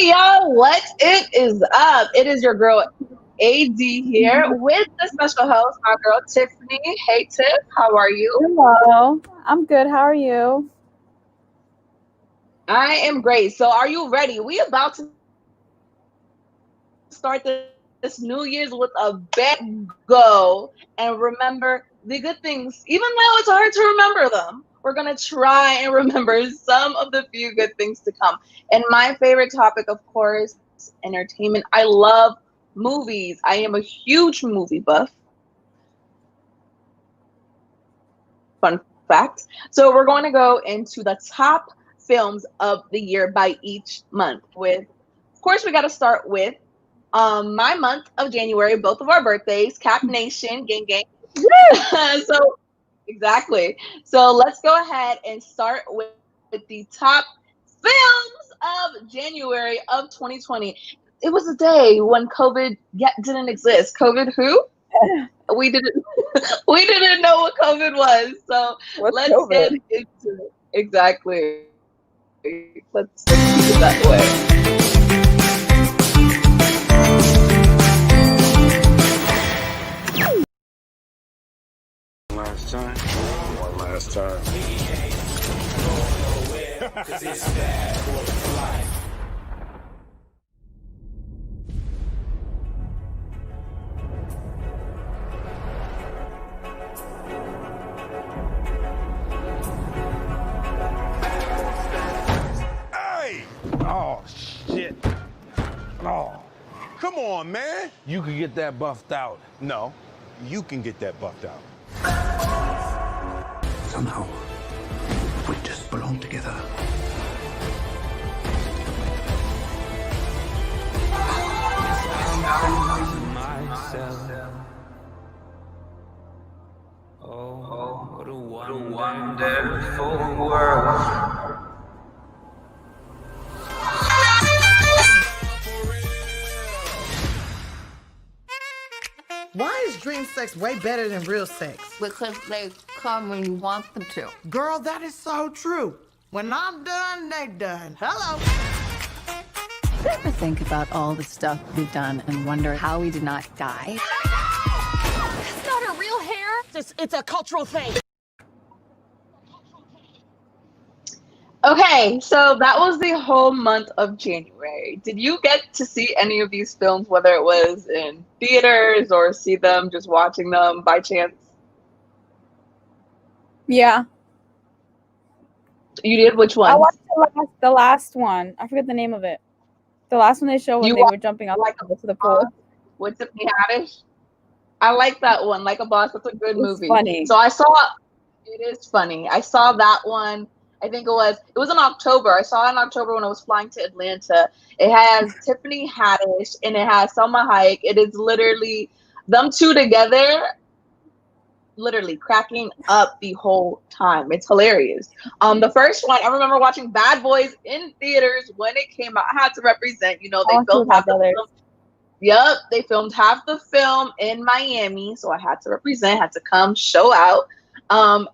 Hey y'all, what it is up? It is your girl AD here with the special host, my girl Tiffany. Hey Tiff, how are you? Hello. I'm good. How are you? I am great. So are you ready? We about to start this New Year's with a bang go and remember the good things, even though it's hard to remember them. We're gonna try and remember some of the few good things to come. And my favorite topic, of course, entertainment. I love movies. I am a huge movie buff. Fun fact. So we're going to go into the top films of the year by each month. Of course, we got to start with my month of January, both of our birthdays, Cap Nation, gang gang. So exactly. So let's go ahead and start with the top films of January of 2020. It was a day when COVID yet didn't exist. COVID who? We didn't we didn't know what COVID was. So What's let's get COVID? into it. Exactly. Let's keep it that way. Last time. One last time. Hey! Oh, shit. Oh. Come on, man. You could get that buffed out. No, you can get that buffed out. Somehow, we just belong together. Oh, what a wonderful world. Why is dream sex way better than real sex? Because they come when you want them to. Girl, that is so true. When I'm done, they done. Hello. You ever think about all the stuff we've done and wonder how we did not die? It's not a real hair. It's a cultural thing. Okay, so that was the whole month of January. Did you get to see any of these films, whether it was in theaters or see them just watching them by chance? Yeah. You did? Which I ones? watched the last one. I forget the name of it. The last one they showed when You they watched were jumping out Like a to the pool. Boss with Tiffany Haddish? I like that one, Like a Boss. That's a good It's movie. funny. So it is funny. I saw that one. I think it was in October. I saw it in October when I was flying to Atlanta. It has Tiffany Haddish and it has Selma Hayek. It is literally them two together, literally cracking up the whole time. It's hilarious. The first one, I remember watching Bad Boys in theaters when it came out. I had to represent, I they want to filmed have half the brothers. film. Yep, they filmed half the film in Miami, so I had to represent, had to come show out.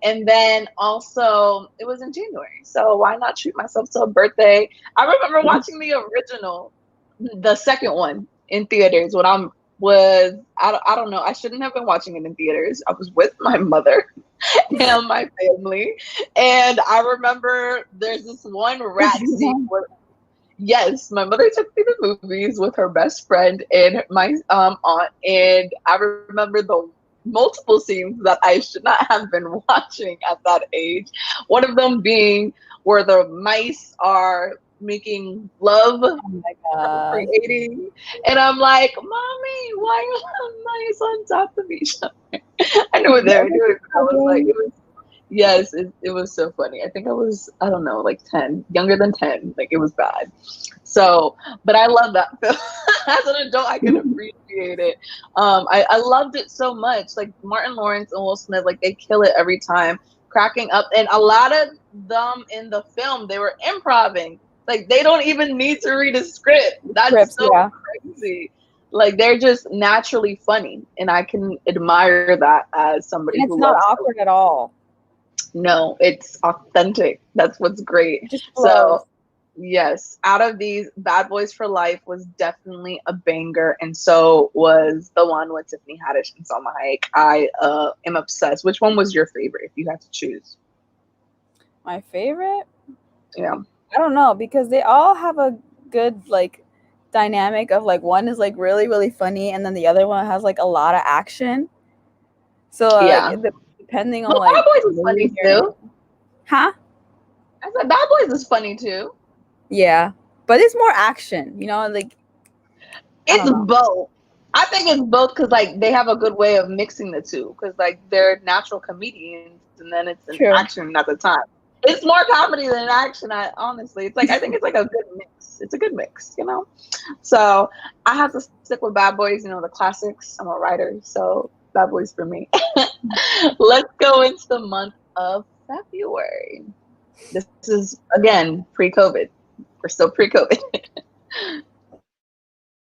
And then also it was in January, so why not treat myself to a birthday? I remember watching the original, the second one in theaters when I don't know. I shouldn't have been watching it in theaters. I was with my mother and my family, and I remember there's this one rat scene where yes, my mother took me to the movies with her best friend and my aunt, and I remember the multiple scenes that I should not have been watching at that age. One of them being where the mice are making love, Oh my god. creating, and I'm like, "Mommy, why are the mice on top of each other?" I knew what they were doing. I was like, yes, it was so funny. I think I don't know, like 10, younger than 10. Like it was bad. So, but I love that film. As an adult, I can appreciate it. I loved it so much. Like Martin Lawrence and Will Smith, like they kill it every time, cracking up. And a lot of them in the film, they were improving. Like they don't even need to read a script. That's Scripts, so yeah. crazy. Like they're just naturally funny, and I can admire that as somebody And it's who not loves awkward at all. no, it's authentic. That's what's great. It just So flows. Yes, out of these, Bad Boys for Life was definitely a banger, and so was the one with Tiffany Haddish and Salma Hayek. I am obsessed. Which one was your favorite, if you had to choose? My favorite? Yeah. I don't know, because they all have a good like dynamic of like one is like really really funny, and then the other one has like a lot of action. So Yeah. like, depending on But like Bad Boys is funny too. Huh? I said Bad Boys is funny too. Yeah, but it's more action, you know, like It's don't know. both. I think it's both because like they have a good way of mixing the two because like they're natural comedians and then it's an True. action at the time. It's more comedy than action. Honestly, it's like I think it's like a good mix. It's a good mix, you know. So I have to stick with Bad Boys. You know, the classics. I'm a writer, so Bad Boys for me. Let's go into the month of February. This is again pre-COVID. We're still pre-COVID.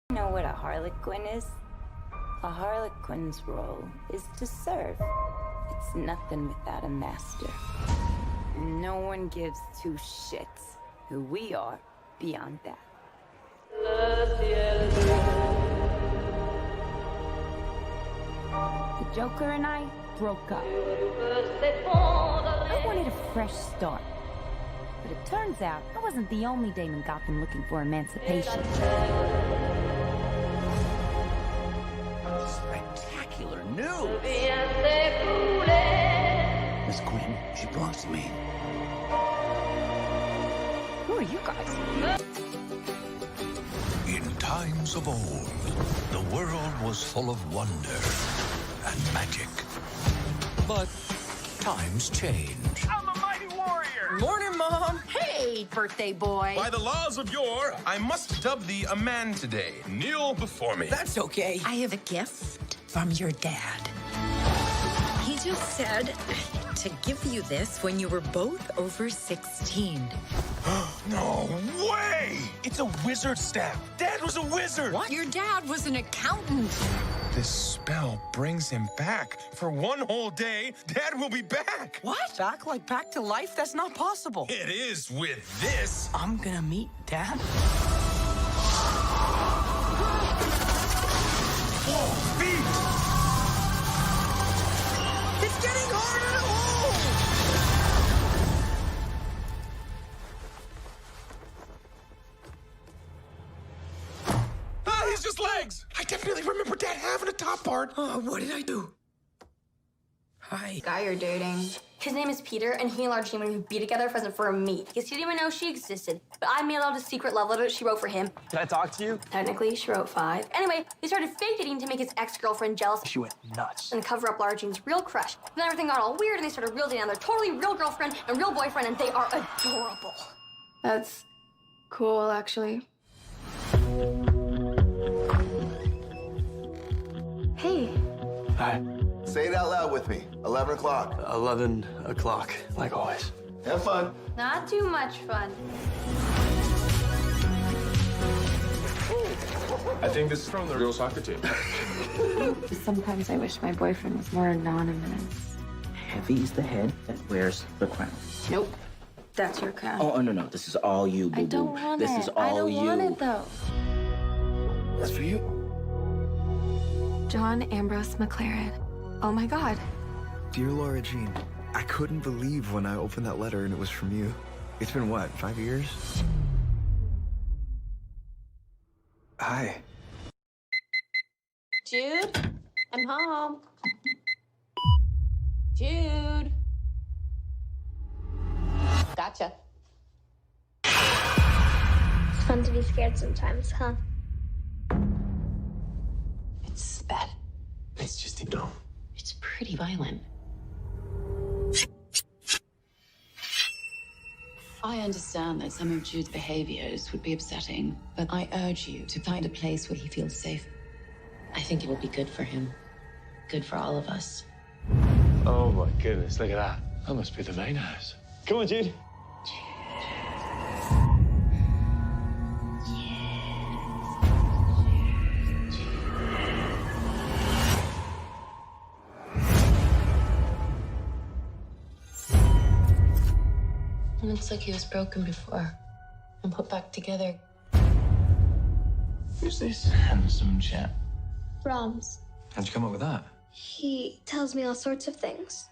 You know what a harlequin is? A harlequin's role is to serve. It's nothing without a master. And no one gives two shits who we are beyond that. The Joker and I broke up. I wanted a fresh start. But it turns out I wasn't the only dame in Gotham looking for emancipation. Spectacular news! Miss Quinn, she belongs to me. Who are you guys? In times of old, the world was full of wonder and magic. But times change. I'm a mighty warrior. Morning, Mom. Hey, birthday boy. By the laws of yore, I must dub thee a man today. Kneel before me. That's okay. I have a gift from your dad. He just said to give you this when you were both over 16. No way! It's a wizard staff. Dad was a wizard. What? Your dad was an accountant. This spell brings him back. For one whole day, Dad will be back. What? Back like back to life? That's not possible. It is with this. I'm gonna meet Dad. Whoa, speed! It's getting harder to hold. Ah, he's just legs. I definitely remember Dad having a top part. Oh, what did I do? Hi. Guy you're dating. His name is Peter, and he and Largene would be together present for a meet. Because he didn't even know she existed. But I mailed out a secret love letter she wrote for him. Can I talk to you? Technically, she wrote 5. Anyway, they started fake dating to make his ex-girlfriend jealous. She went nuts. And cover up Largene's real crush. Then everything got all weird, and they started real dating on their totally real girlfriend and real boyfriend, and they are adorable. That's cool, actually. Hey. Hi. Say it out loud with me. 11 o'clock. 11 o'clock, like always. Have fun. Not too much fun. I think this is from the real soccer team. Sometimes I wish my boyfriend was more anonymous. Heavy is the head that wears the crown. Nope. That's your crown. Oh, no. This is all you, boo-boo. I don't want This it. is all I don't you. want it, though. That's for you. John Ambrose McLaren. Oh my God. Dear Laura Jean, I couldn't believe when I opened that letter and it was from you. It's been what, 5 years? Hi. Jude, I'm home. Jude. Gotcha. It's fun to be scared sometimes, huh? It's bad. It's just, you know. It's pretty violent. I understand that some of Jude's behaviors would be upsetting, but I urge you to find a place where he feels safe. I think it will be good for him. Good for all of us. Oh my goodness, look at that. That must be the main house. Come on, Jude. It's like he was broken before. and put back together. Who's this handsome chap? Brahms. How'd you come up with that? He tells me all sorts of things.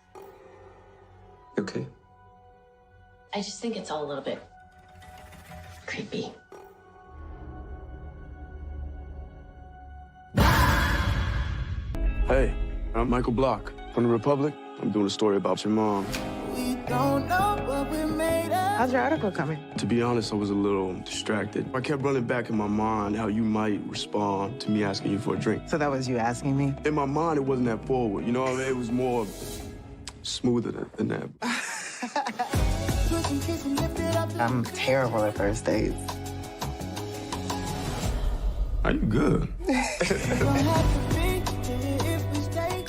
Okay. I just think it's all a little bit creepy. Hey, I'm Michael Block from the Republic. I'm doing a story about your mom. How's your article coming? To be honest, I was a little distracted. I kept running back in my mind how you might respond to me asking you for a drink. So that was you asking me? In my mind, it wasn't that forward. You know what I mean? It was more smoother than that. I'm terrible at first dates. Are you good?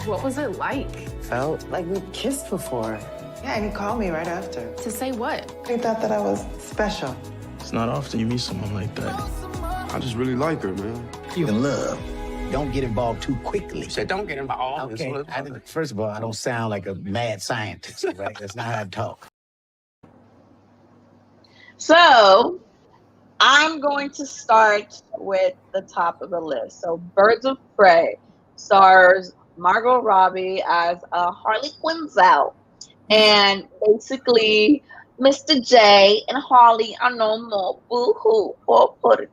What was it like? Felt like we kissed before. Yeah, and he called me right after. To say what? He thought that I was special. It's not often you meet someone like that. I just really like her, man. You in love. Don't get involved too quickly. You said don't get involved. Okay. First of all, I don't sound like a mad scientist, right? That's not how I talk. So I'm going to start with the top of the list. So Birds of Prey stars Margot Robbie as Harley Quinzel. And basically, Mr. J and Harley are no more. Boo-hoo. Poor pudding.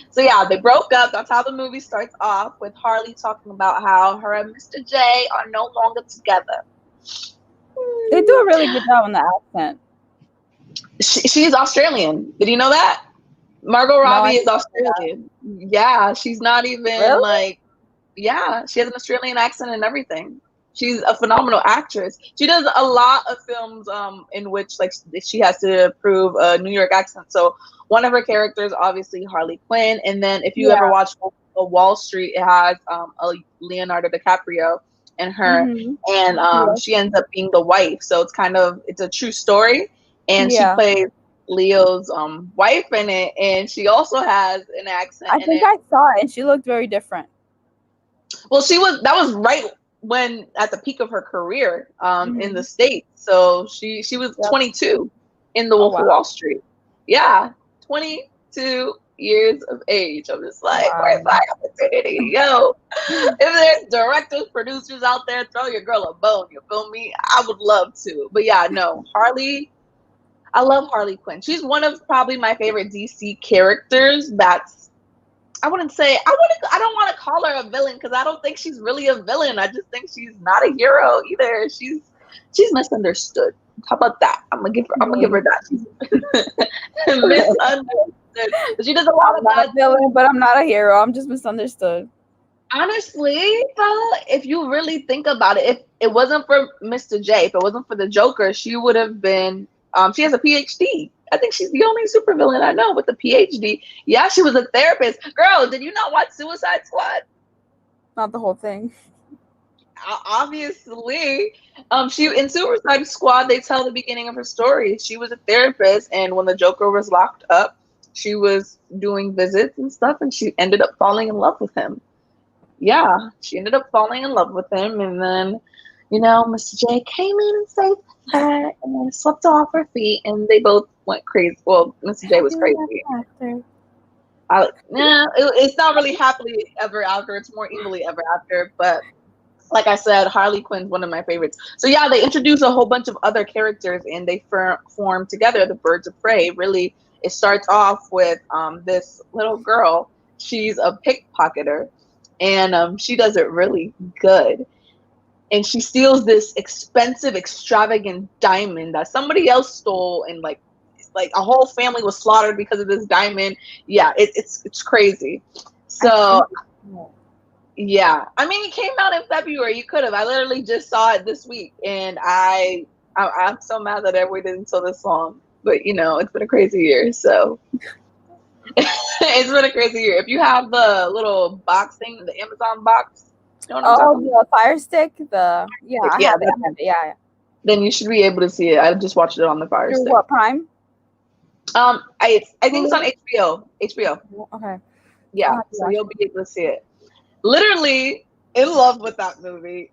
So yeah, they broke up. That's how the movie starts off, with Harley talking about how her and Mr. J are no longer together. They do a really good job on the accent. She's Australian. Did you know that? Margot Robbie is Australian. Yeah, she's not even like, yeah, she has an Australian accent and everything. She's a phenomenal actress. She does a lot of films in which like she has to prove a New York accent. So one of her characters, obviously Harley Quinn, and then if you ever watch Wall Street, it has a Leonardo DiCaprio and her, and she ends up being the wife. So it's a true story, and she plays Leo's wife in it, and she also has an accent. I think I saw it, and she looked very different. Well, that was right when at the peak of her career in the States. So she was 22 in The Wolf of Wall Street. Yeah, 22 years of age. I'm just like, where's my opportunity? Yo, if there's directors, producers out there, throw your girl a bone. You feel me? I would love to. But yeah, no, Harley. I love Harley Quinn. She's one of probably my favorite DC characters. I don't want to call her a villain because I don't think she's really a villain. I just think she's not a hero either. She's misunderstood. How about that? I'm gonna give her that. She's misunderstood. She does a lot of bad villain, but I'm not a hero. I'm just misunderstood. Honestly, though, if you really think about it, if it wasn't for Mr. J, if it wasn't for the Joker, she would have been. She has a PhD. I think she's the only supervillain I know with a PhD. Yeah, she was a therapist. Girl, did you not watch Suicide Squad? Not the whole thing. Obviously. She in Suicide Squad, they tell the beginning of her story. She was a therapist, and when the Joker was locked up, she was doing visits and stuff, and she ended up falling in love with him. Yeah, she ended up falling in love with him, and then, Mr. J came in and saved her, and then swept her off her feet, and they both went crazy. Well, Mr. J was crazy. It's not really happily ever after. It's more evilly ever after. But like I said, Harley Quinn's one of my favorites. So yeah, they introduce a whole bunch of other characters, and they form together the Birds of Prey. Really, it starts off with this little girl. She's a pickpocketer, and she does it really good. And she steals this expensive, extravagant diamond that somebody else stole, and like a whole family was slaughtered because of this diamond. Yeah, it's crazy. So yeah, I mean, it came out in February. You could have. I literally just saw it this week, and I'm so mad that I waited until this long. But it's been a crazy year. So it's been a crazy year. If you have the little box thing, the Amazon box. The Fire Stick. I have it. Yeah. Then you should be able to see it. I just watched it on the Fire Stick. What, Prime? I think it's on HBO. Okay. Yeah, so you'll be able to see it. Literally in love with that movie.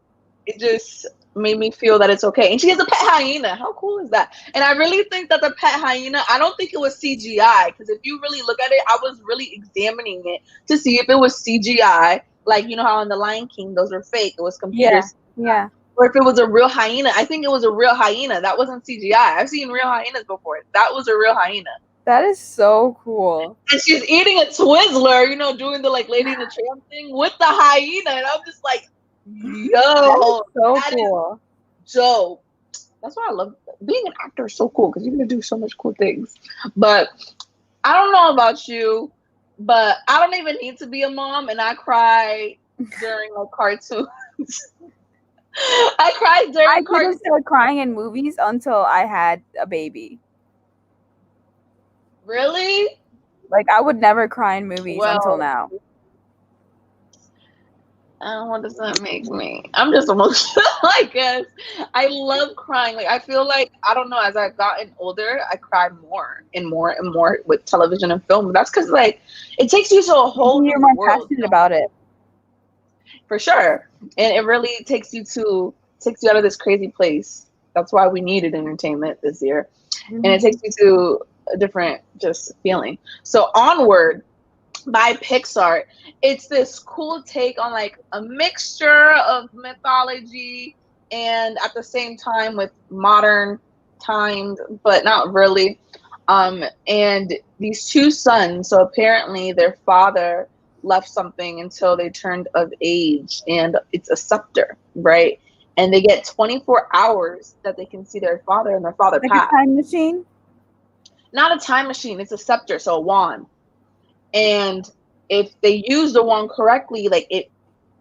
made me feel that it's okay. And she has a pet hyena. How cool is that? And I really think that the pet hyena, I don't think it was CGI, because if you really look at it, I was really examining it to see if it was CGI. Like, you know how in The Lion King, those were fake. It was computers. Yeah. Or if it was a real hyena. I think it was a real hyena. That wasn't CGI. I've seen real hyenas before. That was a real hyena. That is so cool. And she's eating a Twizzler, you know, doing the like Lady and the Tramp thing with the hyena. And I'm just like, yo, so cool. So that's why I love being an actor. Is so cool because you can do so much cool things. But I don't know about you, but I don't even need to be a mom, and I cry during like cartoons. I cried during I cartoons. couldn't start crying in movies until I had a baby. Really? Like, I would never cry in movies until now. I don't know, what does that make me? I'm just emotional, I guess. I love crying. Like, I feel like, I don't know, as I've gotten older, I cry more and more and more with television and film. That's because, like, it takes you to a whole new You're more world. passionate about it. For sure. And it really takes you out of this crazy place. That's why we needed entertainment this year. And it takes you to a different just feeling. So Onward by Pixar, it's this cool take on like a mixture of mythology and at the same time with modern times, but not really. And these two sons, so apparently their father left something until they turned of age, and it's a scepter, right? And they get 24 hours that they can see their father, and their father Like passed. a time machine? Not a time machine, it's a scepter, so a wand. And if they use the wand correctly, like it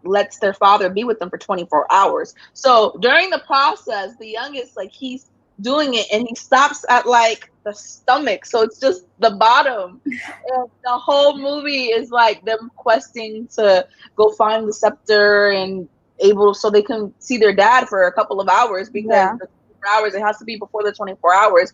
lets their father be with them for 24 hours. So during the process, the youngest, like he's doing it and he stops at like the stomach. So it's just the bottom. And the whole movie is like them questing to go find the scepter and so they can see their dad for a couple of hours, because the 24 hours, it has to be before the 24 hours.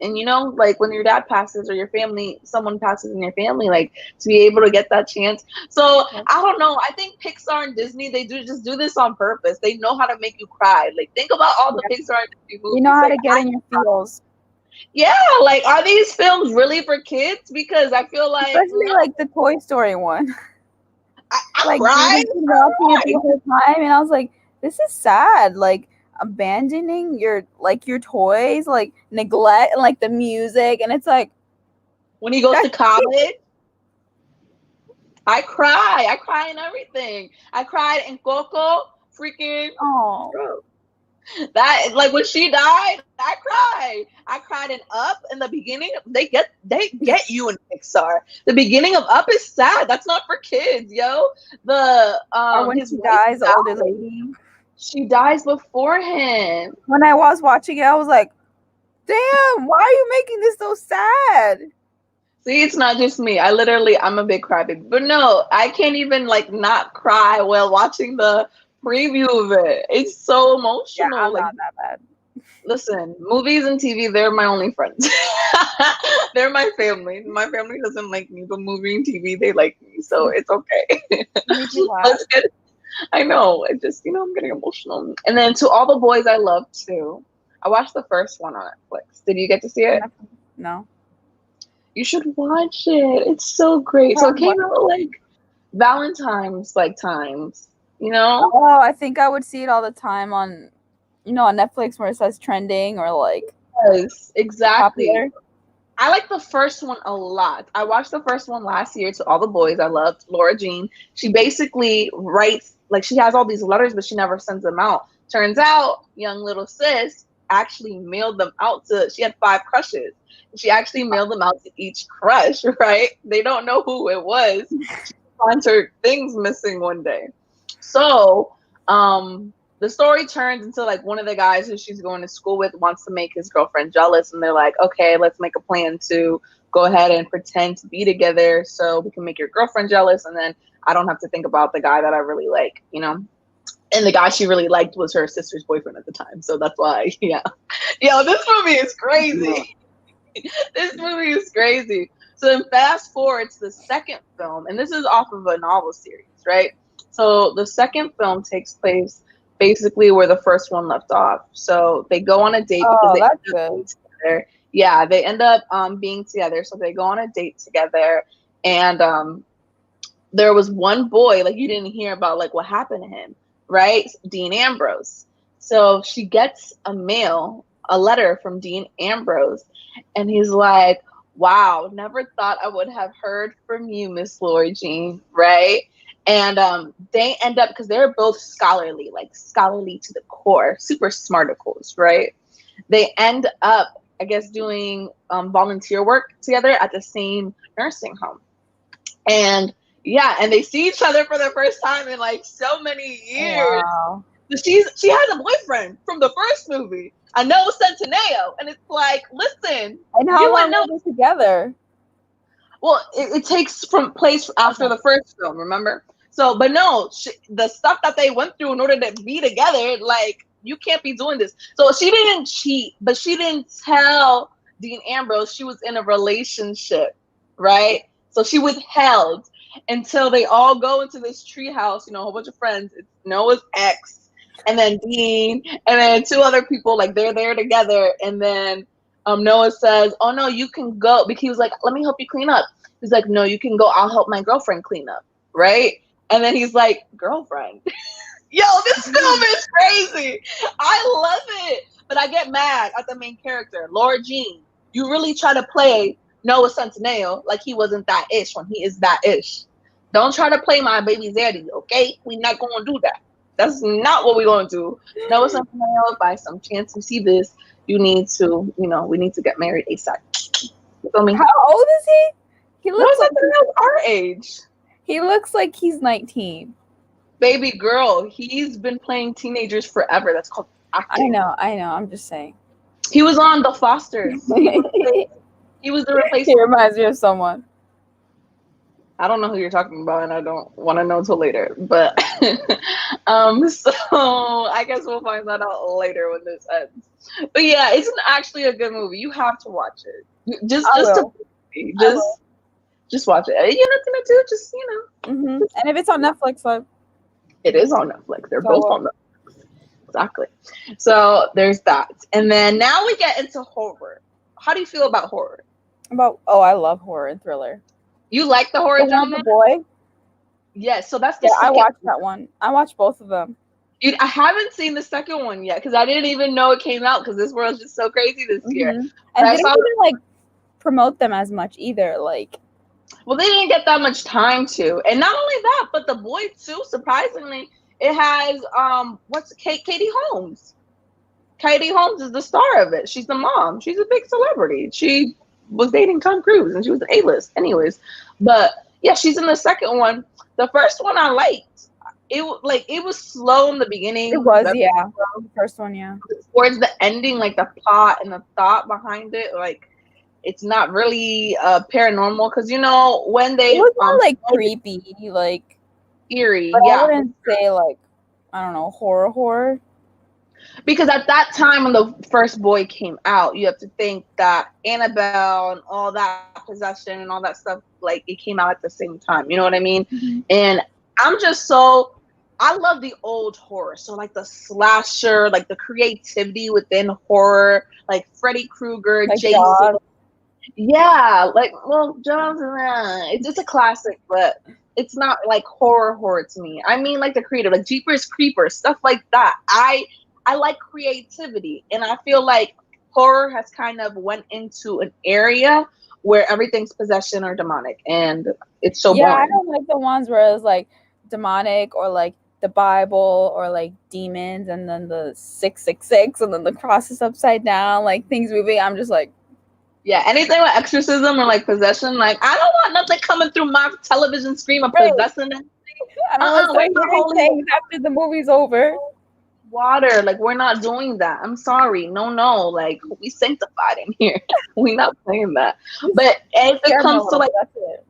And you know, like when your dad passes or your family, someone passes in your family, like to be able to get that chance. So I don't know. I think Pixar and Disney, they do this on purpose. They know how to make you cry. Like think about all the Pixar and Disney movies. You know how like, to get in your feels. Yeah, like are these films really for kids? Because I feel like, especially like the Toy Story one. I like cried. watching it the whole time, and I was like, this is sad. Like abandoning your toys, like neglect, and like the music, and it's like when he goes to college, I cry in everything. I cried in Coco, freaking that, like when she died, I cried in Up in the beginning. They get you in Pixar. The beginning of Up is sad. That's not for kids, yo. Or when she dies, the older lady. She dies before him. When I was watching it, I was like, damn, why are you making this so sad? See, it's not just me. I'm a big crybaby. But no, I can't even like not cry while watching the preview of it. It's so emotional. Yeah, I'm like, not that bad. Listen, movies and TV, they're my only friends. They're my family. My family doesn't like me, but movie and TV, they like me. So it's okay. I know. It just, I'm getting emotional. And then To All the Boys I Love Too. I watched the first one on Netflix. Did you get to see it? No. You should watch it. It's so great. So it came out like Valentine's times, Oh, I think I would see it all the time on, on Netflix where it says trending or like. Yes, exactly. Popular. I like the first one a lot. I watched the first one last year, To All the Boys I Loved. Laura Jean. She basically writes, like she has all these letters, but she never sends them out. Turns out, young little sis actually mailed them out she had 5 crushes. She actually mailed them out to each crush, right? They don't know who it was. She finds her things missing one day. So, the story turns into like one of the guys who she's going to school with wants to make his girlfriend jealous, and they're like, okay, let's make a plan to go ahead and pretend to be together so we can make your girlfriend jealous, and then I don't have to think about the guy that I really like, And the guy she really liked was her sister's boyfriend at the time, so that's why, yeah. Yo, this movie is crazy. This movie is crazy. So then fast forward to the second film, and this is off of a novel series, right? So the second film takes place basically where the first one left off. So they go on a date Oh, because they that's end up being good. together. Yeah, they end up being together. So they go on a date together, and there was one boy, like you didn't hear about like what happened to him, right? Dean Ambrose. So she gets a letter from Dean Ambrose, and he's like, wow, never thought I would have heard from you, Miss Laura Jean, right? And they end up, because they're both scholarly, like scholarly to the core, super smarticles, right? They end up, I guess, doing volunteer work together at the same nursing home. And yeah, and they see each other for the first time in like so many years. Wow. But she has a boyfriend from the first movie, a Noah Centineo, and it's like, listen, And how long were they together? well, it takes from place after the first film, remember? So, but no, the stuff that they went through in order to be together, like, you can't be doing this. So she didn't cheat, but she didn't tell Dean Ambrose she was in a relationship, right? So she withheld until they all go into this treehouse, you know, a whole bunch of friends. It's Noah's ex, and then Dean, and then two other people, like they're there together. And then Noah says, oh no, you can go, because he was like, let me help you clean up. He's like, no, you can go, I'll help my girlfriend clean up, right? And then he's like, girlfriend. Yo, this film is crazy. I love it. But I get mad at the main character, Laura Jean. You really try to play Noah Centineo like he wasn't that ish when he is that ish. Don't try to play my baby daddy, okay? We're not going to do that. That's not what we're going to do. Noah Centineo, if by some chance you see this, you need to, you know, we need to get married ASAP. You feel me? How old is he? He looks like our age. He looks like he's 19. Baby girl, he's been playing teenagers forever. That's called acting. I know. I'm just saying. He was on The Fosters. He was the replacement. He reminds me of someone. I don't know who you're talking about, and I don't want to know until later. But so I guess we'll find that out later when this ends. But yeah, it's actually a good movie. You have to watch it. Just watch it. You know nothing to do. Just Mm-hmm. And if it's on Netflix, it is on Netflix. They're both on Netflix. Exactly. So there's that. And then now we get into horror. How do you feel about horror? I love horror and thriller. You like the horror genre? The boy? Yes. So that's the I watched that one. I watched both of them. Dude, I haven't seen the second one yet because I didn't even know it came out because this world's just so crazy this year. And they didn't even promote them as much either. Well, they didn't get that much time to. And not only that, but The Boy too, surprisingly, it has Katie Holmes. Katie Holmes is the star of it. She's the mom. She's a big celebrity. She was dating Tom Cruise and she was an A-list anyways. But yeah, she's in the second one. The first one I liked. It was slow in the beginning. It was, yeah. The first one, yeah. Towards the ending, like the plot and the thought behind it, like it's not really paranormal because you know when they it was more creepy, eerie. But yeah, I wouldn't say I don't know, horror. Because at that time when the first Boy came out, you have to think that Annabelle and all that possession and all that stuff, it came out at the same time. You know what I mean? Mm-hmm. And I'm just I love the old horror. So the slasher, the creativity within horror, Freddy Krueger, Jason. Jaws. Yeah, Jaws, it's just a classic, but it's not horror to me. I mean the creative, Jeepers Creepers, stuff like that. I like creativity, and I feel like horror has kind of went into an area where everything's possession or demonic, and it's so boring. I don't like the ones where it's demonic or the Bible or demons, and then the 666, and then the cross is upside down, things moving. I'm just yeah, anything with exorcism or possession, I don't want nothing coming through my television screen of possessing anything. I don't want things after the movie's over. Water, we're not doing that. I'm sorry, no, we sanctified in here. We're not playing that. But if it comes to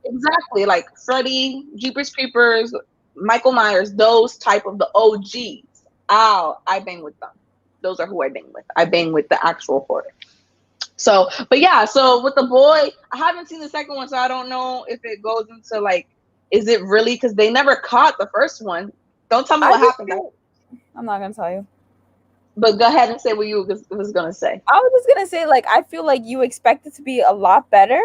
exactly Freddy, Jeepers Creepers, Michael Myers, those type of the OGs, I bang with them. Those are who I bang with. I bang with the actual horror. So, but yeah, so with The Boy, I haven't seen the second one, so I don't know if it goes into is it really, because they never caught the first one. Don't tell me what happened. I'm not gonna tell you. But go ahead and say what you was gonna say. I was just gonna say, like, I feel like you expect it to be a lot better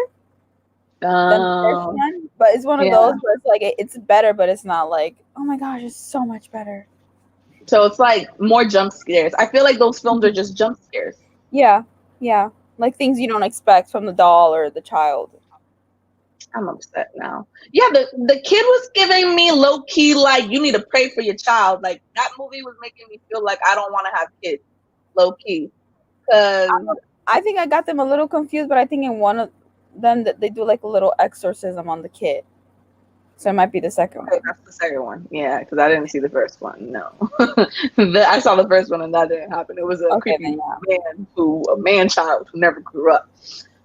than the first one, but it's one of those where it's like it's better, but it's not like, oh my gosh, it's so much better. So it's like more jump scares. I feel like those films are just jump scares. Yeah, like things you don't expect from the doll or the child. I'm upset now. Yeah, the kid was giving me low key like you need to pray for your child. Like that movie was making me feel like I don't want to have kids. Low key, because I think I got them a little confused, but I think in one of them that they do like a little exorcism on the kid. So it might be the second one. That's the second one. Yeah, because I didn't see the first one. No, I saw the first one and that didn't happen. It was a creepy man child who never grew up.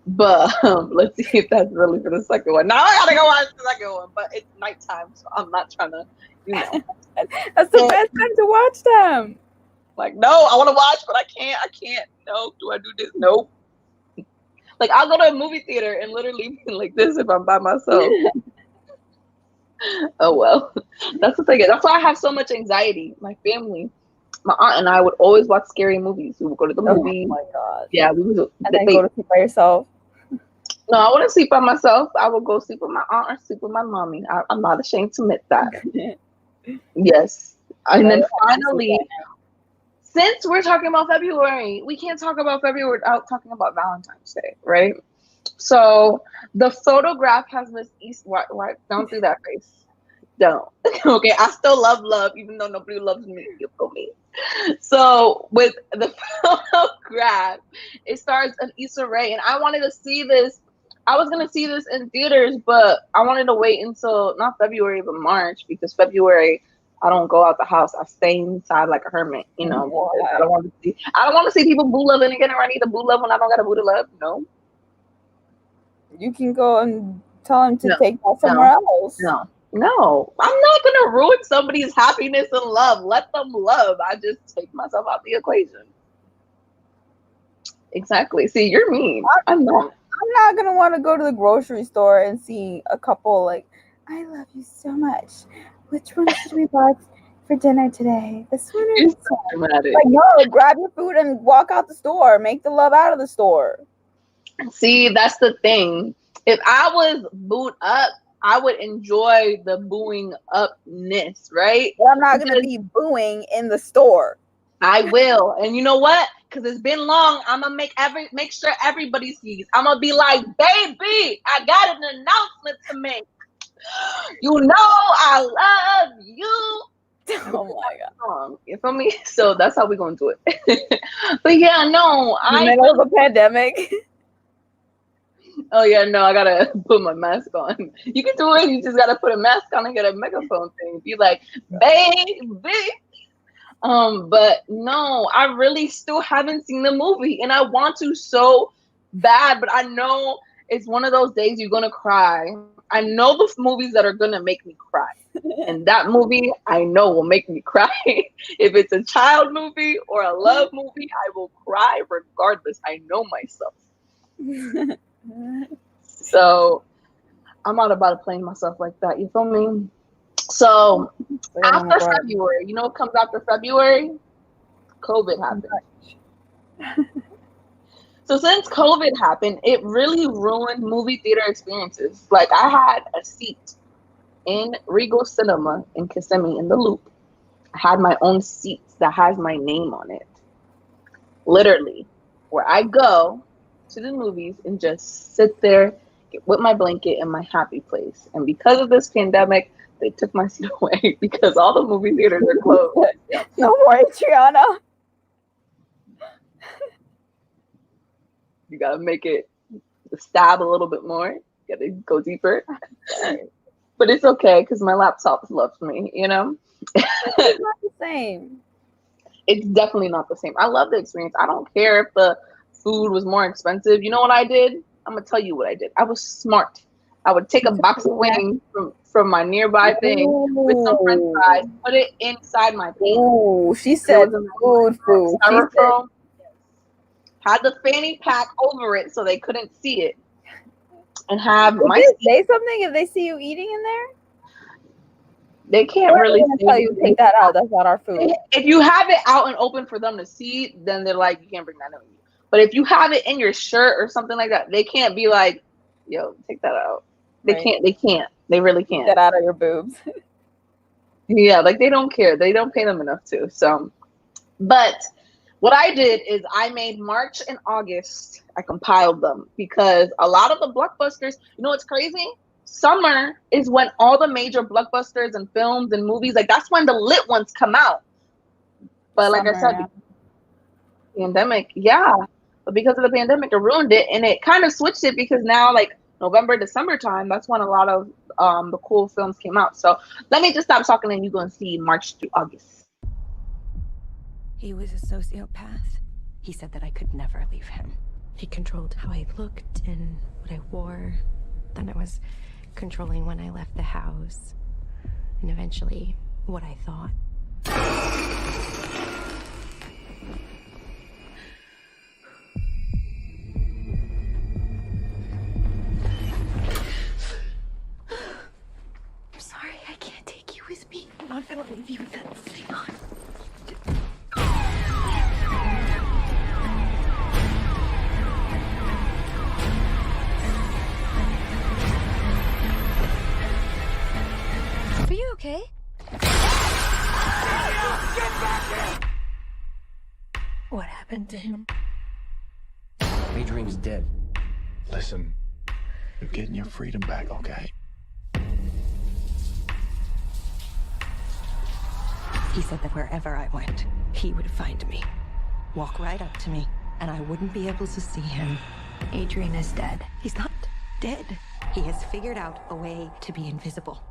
But let's see if that's really for the second one. Now I gotta go watch the second one, but it's nighttime, so I'm not trying to, That's the best time to watch them. Like, no, I want to watch, but I can't. No, do I do this? Nope. Like, I'll go to a movie theater and literally be like this if I'm by myself. Oh well, that's the thing. That's why I have so much anxiety. My family, my aunt and I would always watch scary movies. We would go to the movie. Oh my god! Yeah, we would. And then go to sleep by yourself. No, I wouldn't sleep by myself. I would go sleep with my aunt or sleep with my mommy. I'm not ashamed to admit that. Yes, and then finally, since we're talking about February, we can't talk about February without talking about Valentine's Day, right? So the photograph has this Why don't do that face. Don't. Okay, I still love love, even though nobody loves me. You feel me? So with the photograph, it stars an Issa Rae, and I wanted to see this. I was gonna see this in theaters, but I wanted to wait until not February but March, because February I don't go out the house. I stay inside like a hermit. I don't want to see people boo loving and getting ready to boo love when I don't got a boo to love. No. You can go and tell him to take that somewhere else. No, I'm not gonna ruin somebody's happiness and love. Let them love. I just take myself out the equation. Exactly. See, you're mean. I'm not gonna want to go to the grocery store and see a couple like, I love you so much. Which one should we buy for dinner today? This one or this one? Like, no, grab your food and walk out the store. Make the love out of the store. See, that's the thing. If I was booed up, I would enjoy the booing upness, right? But I'm not gonna be booing in the store. I will, and you know what? Because it's been long. I'm gonna make sure everybody sees. I'm gonna be like, baby, I got an announcement to make. You know I love you. Oh my god! You feel me? So that's how we're gonna do it. But yeah, no, in the middle of a pandemic. Oh yeah, no, I gotta put my mask on. You can do it. You just gotta put a mask on and get a megaphone thing. Be like, baby. But no, I really still haven't seen the movie, and I want to so bad. But I know it's one of those days you're gonna cry. I know the movies that are gonna make me cry, and that movie I know will make me cry. If it's a child movie or a love movie, I will cry regardless. I know myself. So I'm not about to play myself like that. You feel me? So after February, you know what comes after February? COVID happened. So since COVID happened, it really ruined movie theater experiences. Like I had a seat in Regal Cinema in Kissimmee in the Loop. I had my own seat that has my name on it. Literally, where I go to the movies and just sit there with my blanket in my happy place. And because of this pandemic, they took my seat away because all the movie theaters are closed. No more Adriana. You gotta make it stab a little bit more. You gotta go deeper. But it's okay because my laptop loves me, you know? It's not the same. It's definitely not the same. I love the experience. I don't care if the food was more expensive. You know what I did? I'm gonna tell you what I did. I was smart. I would take a box of wings from my nearby thing with some French fries, put it inside my pan. Oh, she said food. Styrofoam. Had the fanny pack over it so they couldn't see it, and have Did my they say something if they see you eating in there? They can't really tell you take that out. That's not our food. If you have it out and open for them to see, then they're like, you can't bring that in with you. But if you have it in your shirt or something like that, they can't be like, yo, take that out. They can't. They really can't. Get out of your boobs. Yeah, like they don't care. They don't pay them enough to. So, but what I did is I made March and August. I compiled them because a lot of the blockbusters, you know what's crazy? Summer is when all the major blockbusters and films and movies, like that's when the lit ones come out. But like I said, pandemic, yeah. But because of the pandemic, it ruined it, and it kind of switched it because now, like November, December time, that's when a lot of the cool films came out. So let me just stop talking, and you go and see March through August. He was a sociopath. He said that I could never leave him. He controlled how I looked and what I wore. Then I was controlling when I left the house, and eventually what I thought. I'm sorry, I can't take you with me. I'm not gonna leave you with that thing on. Are you okay? What happened to him? Adrian's dead. Listen, you're getting your freedom back, okay? He said that wherever I went, he would find me, walk right up to me, and I wouldn't be able to see him. Adrian is dead. He's not dead. He has figured out a way to be invisible.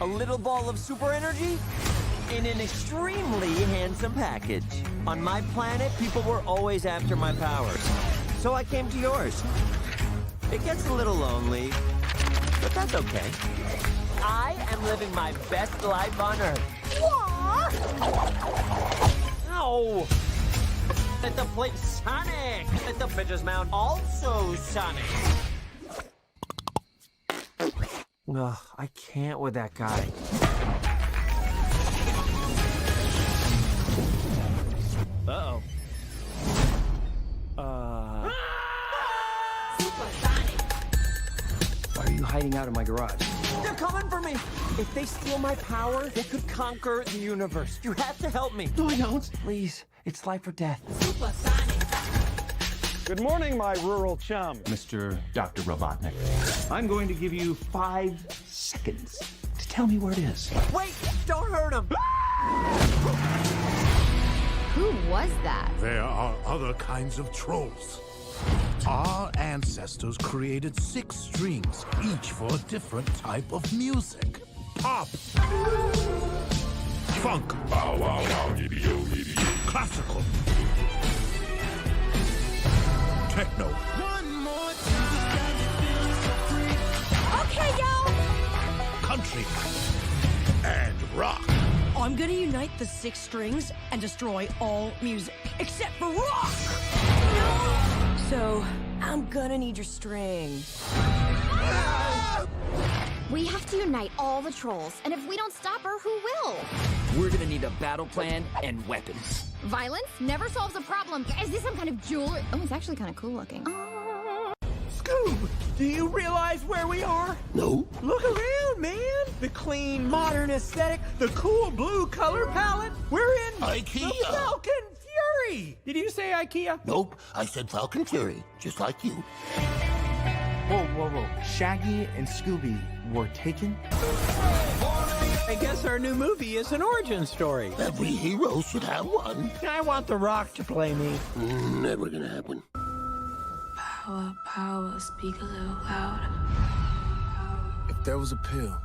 A little ball of super energy in an extremely handsome package. On my planet, people were always after my powers, so I came to yours. It gets a little lonely, but that's okay. I am living my best life on Earth. Ow! Let the plate Sonic! Let the pitcher's mound also Sonic! Ugh, I can't with that guy. Uh-oh. Why are you hiding out in my garage? They're coming for me! If they steal my power, they could conquer the universe. You have to help me. No, I don't. Please, it's life or death. Good morning, my rural chum. Mr. Dr. Robotnik. I'm going to give you 5 seconds to tell me where it is. Wait! Don't hurt him! Who was that? There are other kinds of trolls. Our ancestors created 6 strings, each for a different type of music. Pop. Funk. Bow, wow, wow, classical. Techno. One more time. Okay, yo! Country. And rock. I'm gonna unite the 6 strings and destroy all music, except for rock! No! So, I'm gonna need your string. We have to unite all the trolls, and if we don't stop her, who will? We're gonna need a battle plan and weapons. Violence never solves a problem. Is this some kind of jewelry? Oh, it's actually kind of cool looking. Scoob, do you realize where we are? No. Look around, man. The clean, modern aesthetic, the cool blue color palette. We're in IKEA. The Falcon Fury. Did you say IKEA? Nope, I said Falcon Fury, just like you. Whoa, whoa, whoa. Shaggy and Scooby were taken? I guess our new movie is an origin story. Every hero should have one. I want The Rock to play me. Never gonna happen. Power, power, speak a little louder. If there was a pill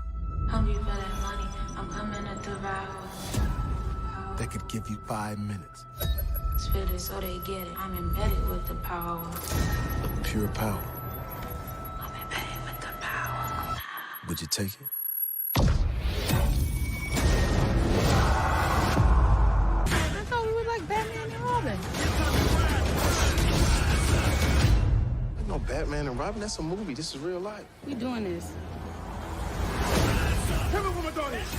Hungry for that money, I'm coming to devour. that could give you 5 minutes Spit it so they get it. I'm embedded with the power. of pure power, I'm embedded with the power. would you take it? I thought we were like Batman Robin, that's a movie. This is real life. We doing this. Tell me what my daughter is.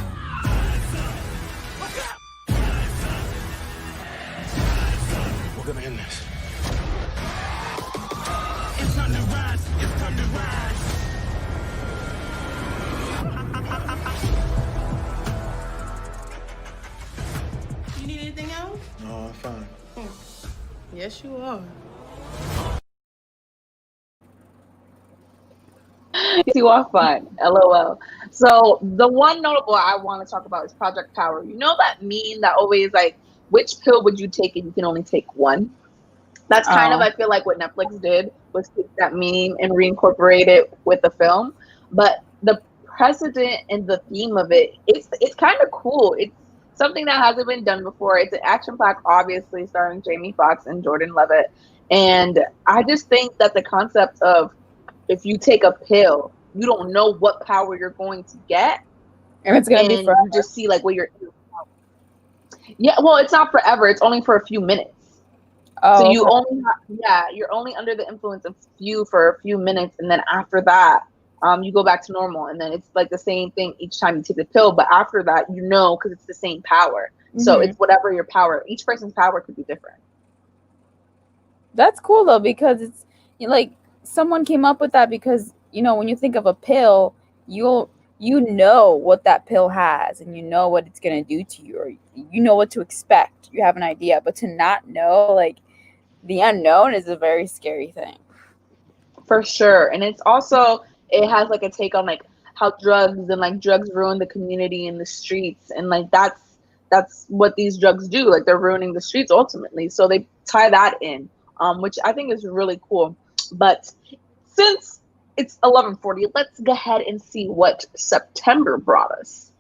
We're gonna end this. It's time to rise. It's time to rise. You need anything else? No, I'm fine. Yes, you are. You are fun. LOL. So the one notable I want to talk about is Project Power. You know that meme that always like, which pill would you take if you can only take one? That's kind of, I feel like, what Netflix did was take that meme and reincorporate it with the film. But the precedent and the theme of it, it's kind of cool. It's something that hasn't been done before. It's an action pack, obviously, starring Jamie Foxx and Jordan Levitt. And I just think that the concept of if you take a pill, you don't know what power you're going to get. And it's going to be forever. You just see like what you're... Yeah, well, it's not forever. It's only for a few minutes. Oh, so you only you're only under the influence of for a few minutes, and then after that, you go back to normal, and then it's like the same thing each time you take the pill. But after that, you know, because it's the same power. So it's whatever your power. Each person's power could be different. That's cool though, because it's like someone came up with that because you know when you think of a pill, you know what that pill has, and you know what it's gonna do to you, or you know what to expect. You have an idea, but to not know, like the unknown, is a very scary thing. For sure, and it's also it has like a take on like how drugs ruin the community and the streets, and like that's what these drugs do. Like they're ruining the streets ultimately. So they tie that in, which I think is really cool. But since it's 11:40, let's go ahead and see what September brought us.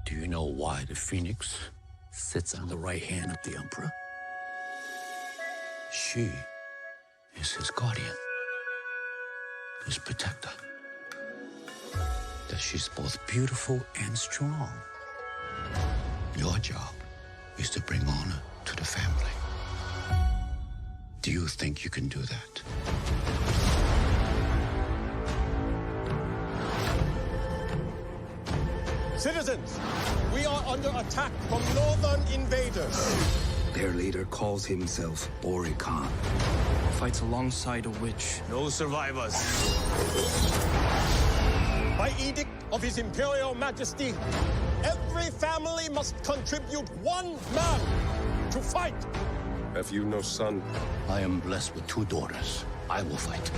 Do you know why the Phoenix sits on the right hand of the Emperor? She is his guardian, his protector. That she's both beautiful and strong. Your job is to bring honor to the family. Do you think you can do that? Citizens, we are under attack from northern invaders. Their leader calls himself Ori Khan. Fights alongside a witch. No survivors. By edict of His Imperial Majesty, every family must contribute 1 man to fight. Have you no son? I am blessed with 2 daughters. I will fight.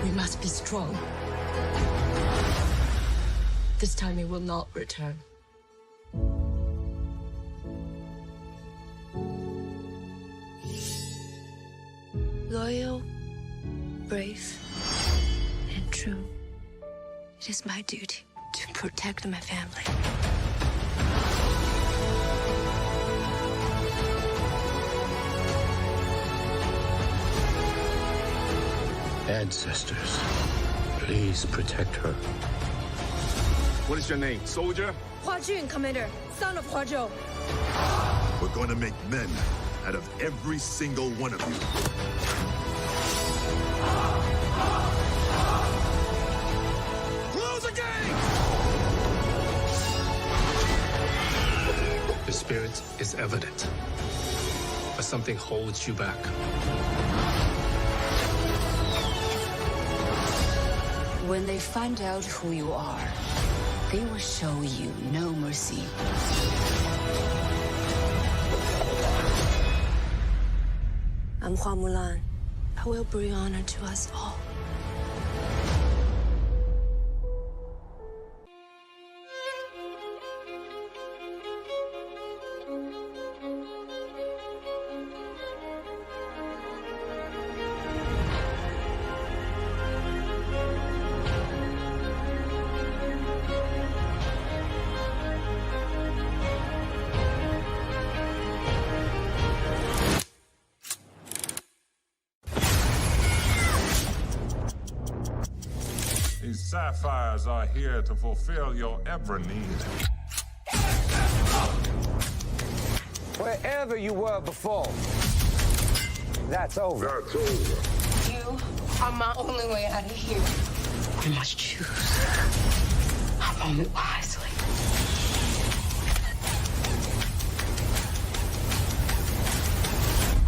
We must be strong. This time it will not return. Loyal, brave, and true. It is my duty to protect my family. Ancestors, please protect her. What is your name, soldier? Hua Jun, Commander, son of Hua Zhou. We're going to make men out of every single one of you. Close the gate! The spirit is evident, but something holds you back. When they find out who you are, they will show you no mercy. I'm Hua Mulan. I will bring honor to us all. These sapphires are here to fulfill your every need. whoever you were before. That's over. That's over. You are my only way out of here. You must choose. Our moment wisely.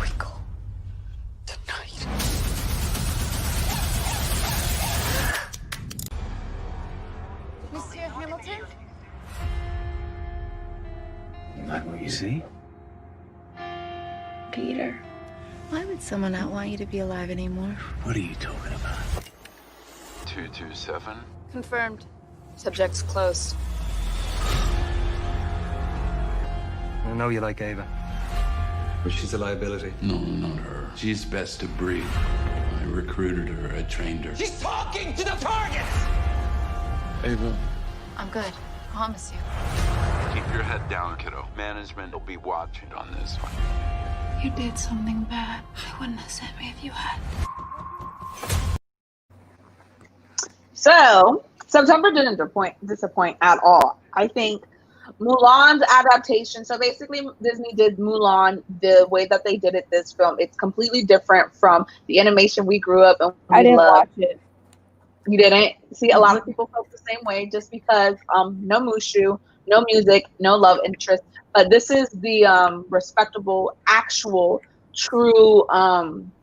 We go tonight. Monsieur Hamilton? Like what you see? Peter, why would someone not want you to be alive anymore? What are you talking about? 227. Confirmed. Subject's close. I know you like Ava. But she's a liability. No, not her. She's best of breed. I recruited her. I trained her. She's talking to the targets! Ava. I'm good. Promise you. Keep your head down, kiddo. Management will be watching on this one. You did something bad. I wouldn't have sent me if you had. So, September didn't disappoint at all. I think Mulan's adaptation, so basically Disney did Mulan the way that they did it this film. It's completely different from the animation we grew up and I didn't watch it. You didn't? See, a lot of people felt the same way just because no Mushu, no music, no love interest. But this is the respectable, actual, true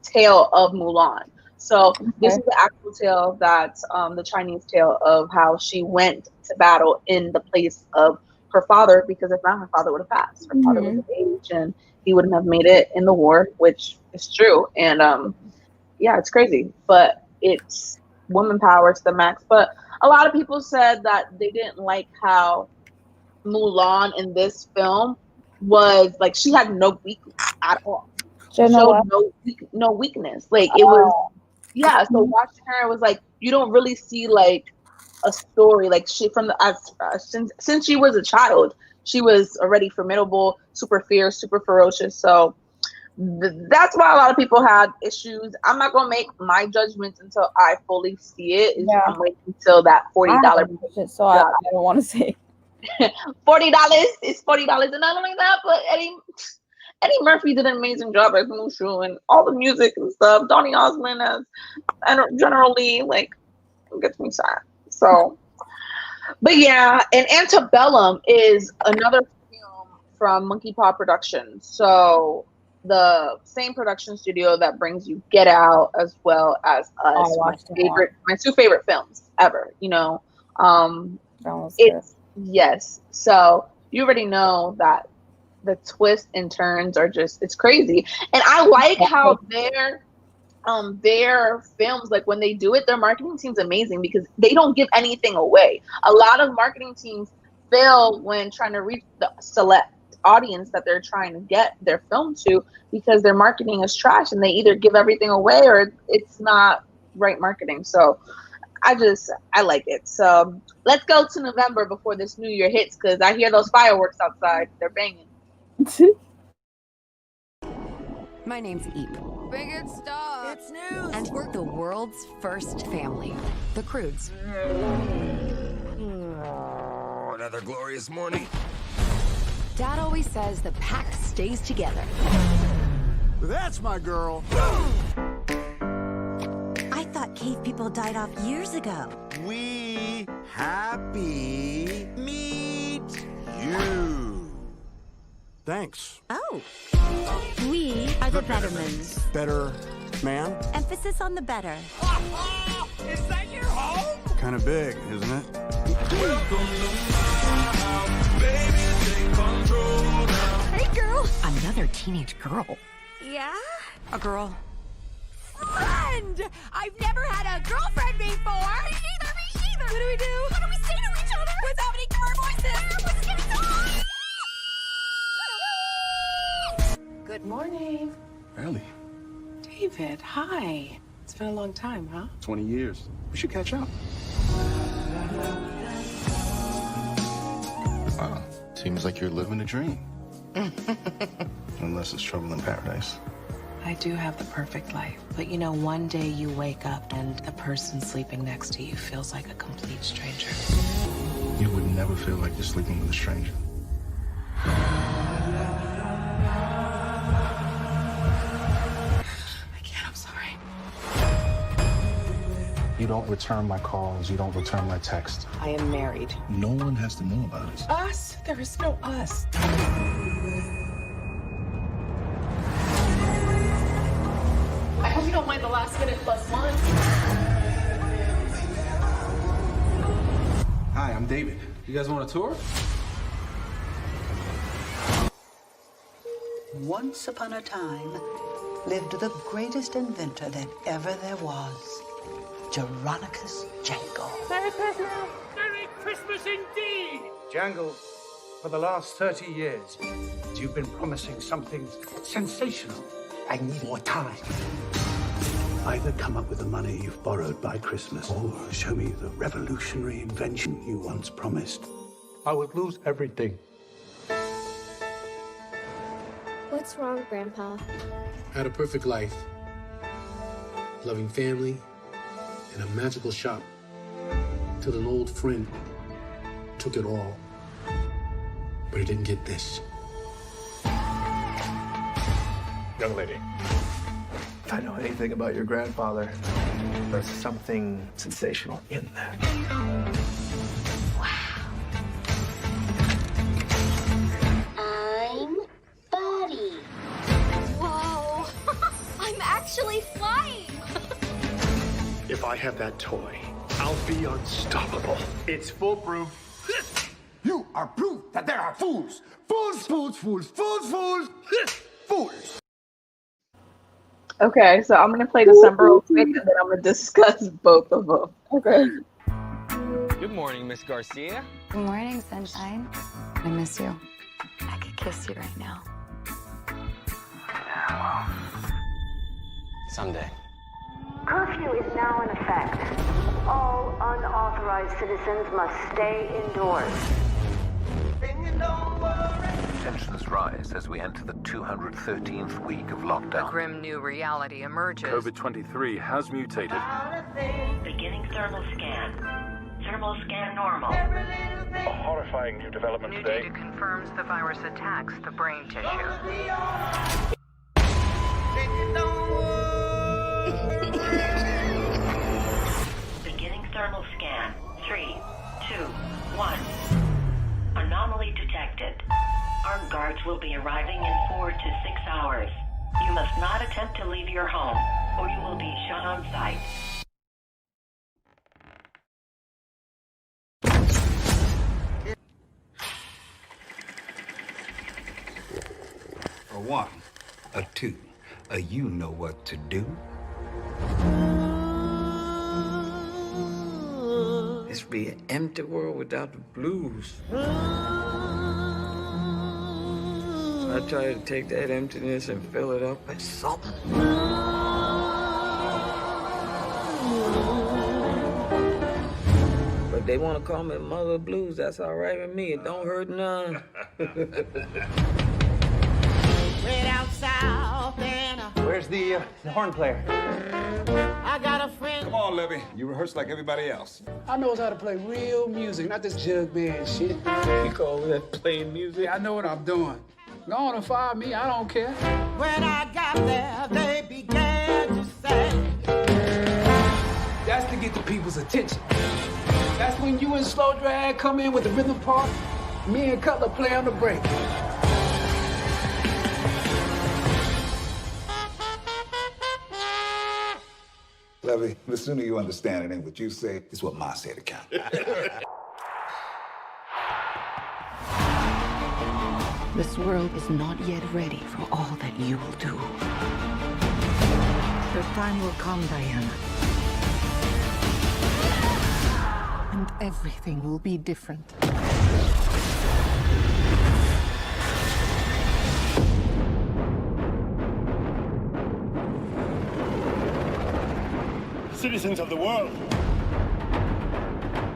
tale of Mulan. So this is the actual tale that the Chinese tale of how she went to battle in the place of her father, because if not, her father would have passed. Her father was of age and he wouldn't have made it in the war, which is true. And yeah, it's crazy, but it's woman power to the max. But a lot of people said that they didn't like how Mulan in this film was like, she had no weakness at all. Showed no weakness. Like it was, yeah. So watching her, it was like you don't really see like a story. Like she from the since she was a child, she was already formidable, super fierce, super ferocious. So that's why a lot of people had issues. I'm not gonna make my judgments until I fully see it. I'm waiting until that $40. So I don't want to say. $40 is $40, and not only that, but Eddie Murphy did an amazing job as Mushu, and all the music and stuff. Donny Osmond as, and generally, like, it gets me sad. So, but yeah, and Antebellum is another film from Monkey Paw Productions. So the same production studio that brings you Get Out as well as Us. My two favorite films ever. You know, yes. So you already know that the twists and turns are just, it's crazy. And I like how their films, like when they do it, their marketing team's amazing because they don't give anything away. A lot of marketing teams fail when trying to reach the select audience that they're trying to get their film to because their marketing is trash and they either give everything away or it's not right marketing. So I like it. So let's go to November before this new year hits because I hear those fireworks outside. They're banging. My name's Eep. Bring it, stop. It's news. And we're the world's first family, the Croods. Another glorious morning. Dad always says the pack stays together. That's my girl. I thought cave people died off years ago. We happy meet you. Thanks. Oh. We are the Bettermans. Better man? Emphasis on the better. Is that your home? Kind of big, isn't it? Hey, girl. Another teenage girl. Yeah? A girl. Friend! I've never had a girlfriend before! Me either! What do we do? What do we say to each other? Without any car voices? What's getting on? Good morning. Ellie. David, hi. It's been a long time, huh? 20 years. We should catch up. Wow. Seems like you're living a dream. Unless it's trouble in paradise. I do have the perfect life. But you know, one day you wake up and the person sleeping next to you feels like a complete stranger. You would never feel like you're sleeping with a stranger. You don't return my calls. You don't return my texts. I am married. No one has to know about it. Us? There is no us. I hope you don't mind the last minute plus one. Hi, I'm David. You guys want a tour? Once upon a time, lived the greatest inventor that ever there was, Jeronicus Jangle. Merry Christmas! Merry Christmas indeed! Jangle, for the last 30 years, you've been promising something sensational. I need more time. Either come up with the money you've borrowed by Christmas, or show me the revolutionary invention you once promised. I would lose everything. What's wrong, Grandpa? Had a perfect life. Loving family and a magical shop. Till an old friend took it all. But he didn't get this. Young lady, if I know anything about your grandfather, there's something sensational in that. I'm Buddy. Whoa! I'm actually flying! If I have that toy, I'll be unstoppable. It's foolproof. You are proof that there are fools. Fools, fools, fools, fools, fools, fools. Okay, so I'm gonna play December real quick, and then I'm gonna discuss both of them. Okay. Good morning, Miss Garcia. Good morning, sunshine. I miss you. I could kiss you right now. Yeah, well, someday. Curfew is now in effect. All unauthorized citizens must stay indoors. Tensions rise as we enter the 213th week of lockdown. A grim new reality emerges. COVID-23 has mutated. Beginning thermal scan. Thermal scan normal. A horrifying new development New today. data confirms the virus attacks the brain tissue. Beginning thermal scan. 3, 2, 1. Anomaly detected. Armed guards will be arriving in 4 to 6 hours. You must not attempt to leave your home, or you will be shot on sight. A 1, a 2, a you know what to do. This would be an empty world without the blues. I try to take that emptiness and fill it up with something. But they want to call me Mother Blues. That's all right with me. It don't hurt none. Right out south and Where's the horn player? I got a friend. Come on, Levy. You rehearse like everybody else. I knows how to play real music, not this jug band shit. You call that playing music? I know what I'm doing. Go on and fire me, I don't care. When I got there, they began to say. That's to get the people's attention. That's when you and Slow Drag come in with the rhythm part. Me and Cutler play on the break. Levy, the sooner you understand it ain't what you say, it's what Ma said to count. This world is not yet ready for all that you will do. The time will come, Diana. And everything will be different. Citizens of the world,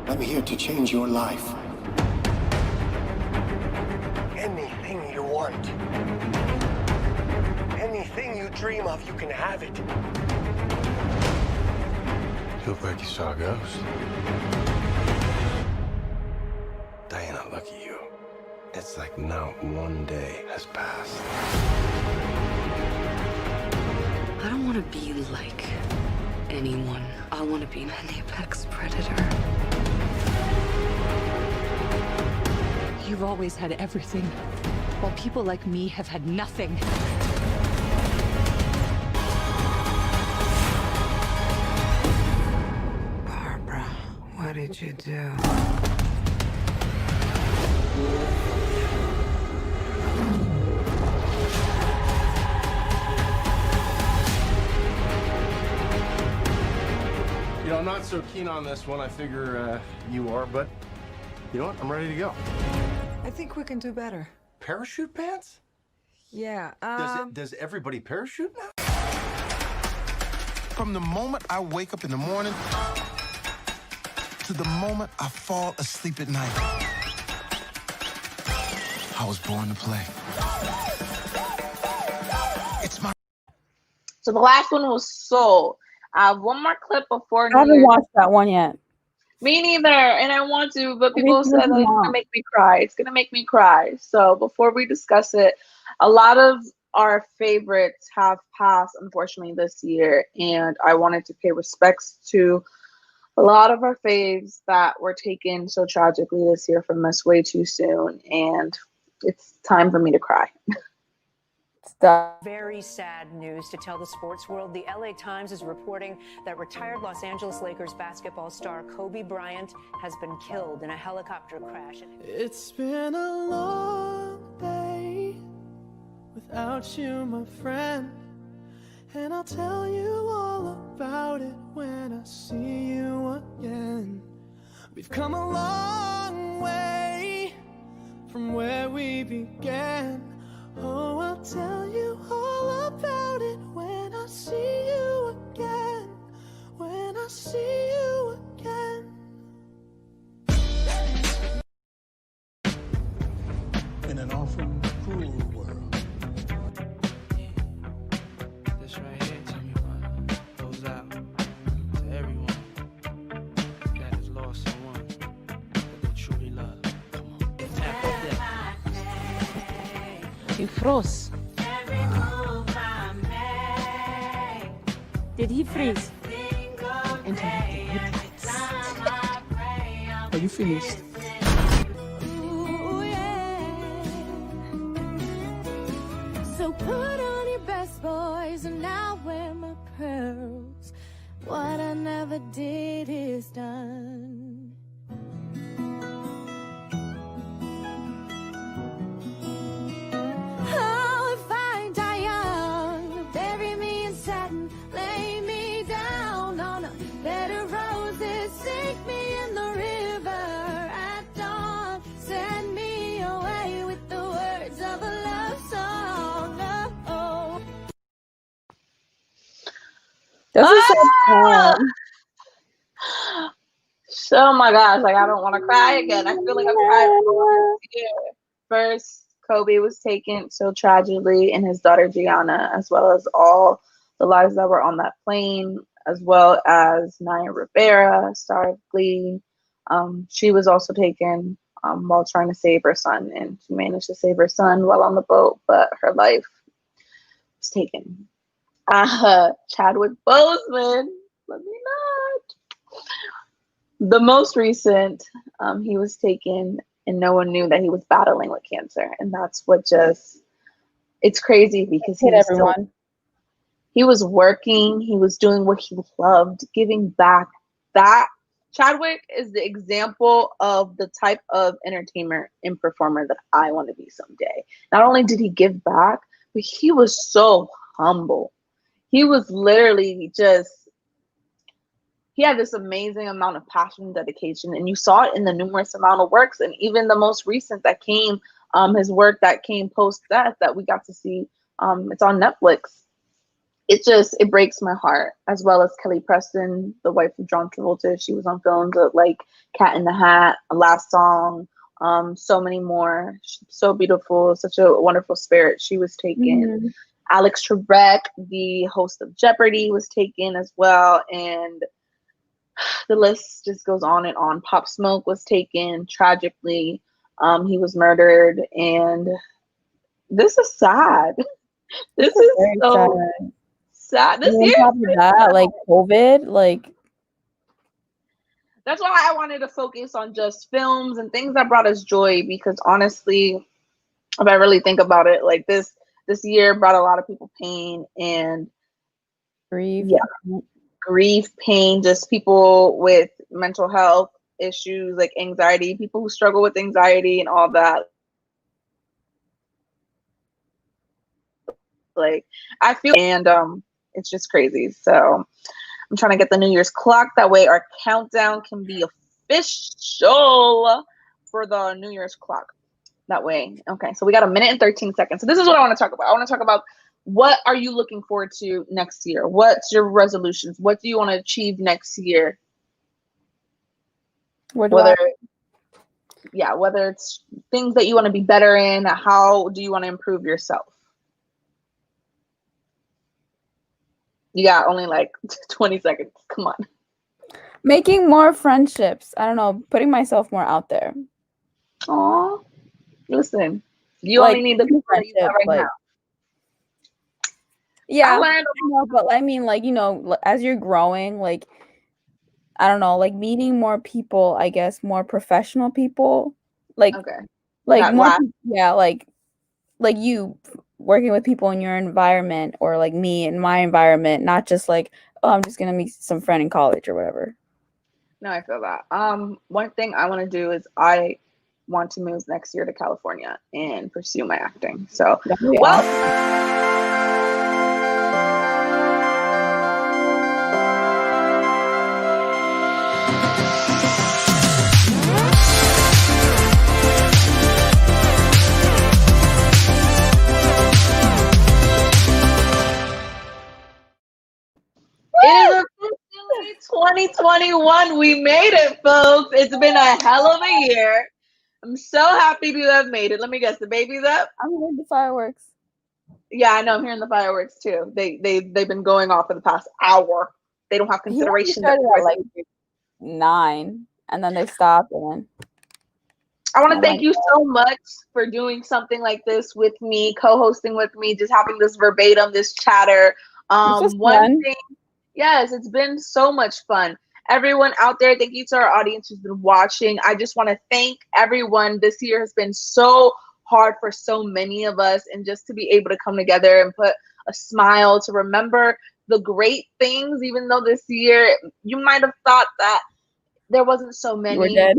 I'm here to change your life. anything you want, anything you dream of, you can have it. You look like you saw a ghost. Diana, look at you. It's like not one day has passed. I don't want to be like anyone I want to be an apex predator. You've always had everything, while people like me have had nothing. Barbara, what did you do? You know, I'm not so keen on this one. I figure you are, but you know what? I'm ready to go. I think we can do better. Parachute pants? Yeah, Does everybody parachute now? From the moment I wake up in the morning to the moment I fall asleep at night, I was born to play. It's my... So the last one was Soul. I have one more clip before I haven't watched that one yet. Me neither, and I want to, but people said that it's it's gonna make me cry. It's gonna make me cry. So before we discuss it, a lot of our favorites have passed, unfortunately, this year, and I wanted to pay respects to a lot of our faves that were taken so tragically this year from us way too soon, and it's time for me to cry. Very sad news to tell the sports world. The LA Times is reporting that retired Los Angeles Lakers basketball star Kobe Bryant has been killed in a helicopter crash. It's been a long day without you, my friend, and I'll tell you all about it when I see you again. We've come a long way from where we began. Oh, I'll tell you all about it when I see you again. When I see you again. In an often cruel world. This right here, Jimmy Fun, goes out to everyone that has lost someone that they truly love. Come on. After death. You froze. Did he freeze? Into the headlights. Are you finished? Ooh, yeah. So put on your best boys and I'll wear my pearls. What I never did is done. Oh, if I die young, bury me in satin, lay me down on a bed of roses, sink me in the river at dawn, send me away with the words of a love song. No. This is so sad. Oh my gosh, like I don't want to cry again. I feel like I've cried for this year. First, Kobe was taken so tragically, and his daughter Gianna, as well as all the lives that were on that plane, as well as Naya Rivera, star of Glee. She was also taken while trying to save her son, and she managed to save her son while on the boat, but her life was taken. Chadwick Boseman, let me not. The most recent, he was taken, and no one knew that he was battling with cancer, and that's what just, it's crazy because he was working, he was doing what he loved, giving back. That Chadwick is the example of the type of entertainer and performer that I want to be someday. Not only did he give back, but he was so humble. He was literally just, he had this amazing amount of passion and dedication, and you saw it in the numerous amount of works, and even the most recent that came, his work that came post-death that we got to see, it's on Netflix. It breaks my heart, as well as Kelly Preston, the wife of John Travolta. She was on films like Cat in the Hat, Last Song, so many more. She's so beautiful, such a wonderful spirit. She was taken. Alex Trebek, the host of Jeopardy, was taken as well, and the list just goes on and on. Pop Smoke was taken tragically. He was murdered, and this is sad. This is so sad. This on year, top of that, like COVID, like that's why I wanted to focus on just films and things that brought us joy, because honestly, if I really think about it, like this year brought a lot of people pain and grief. Yeah. Grief, pain, just people with mental health issues like anxiety, people who struggle with anxiety and all that. Like I feel, and it's just crazy. So I'm trying to get the New Year's clock. That way our countdown can be official for the New Year's clock. That way. Okay, so we got 1 minute and 13 seconds. So this is what I want to talk about. I want to talk about, what are you looking forward to next year? What's your resolutions? What do you want to achieve next year? Whether it's things that you want to be better in, how do you want to improve yourself? You got only like 20 seconds. Come on. Making more friendships. I don't know, putting myself more out there. Aw. Listen, you only need the people that you have right now. Yeah, I know, but I mean, like, you know, as you're growing, like, I don't know, like meeting more people, I guess, more professional people, like, like more, yeah, like you working with people in your environment, or like me in my environment, not just like, oh, I'm just gonna meet some friend in college or whatever. No, I feel that. One thing I want to do is I want to move next year to California and pursue my acting. So, it is officially 2021. We made it, folks. It's been a hell of a year. I'm so happy to have made it. Let me guess, the baby's up? I'm hearing the fireworks. Yeah, I know. I'm hearing the fireworks too. They've been going off for the past hour. They don't have consideration. Started at like 9, and then they stopped. And then I want to thank you so much for doing something like this with me, co-hosting with me, just having this verbatim, this chatter. One thing, yes, it's been so much fun. Everyone out there, thank you to our audience who's been watching. I just want to thank everyone. This year has been so hard for so many of us, and just to be able to come together and put a smile, to remember the great things, even though this year you might have thought that there wasn't so many. We're dead.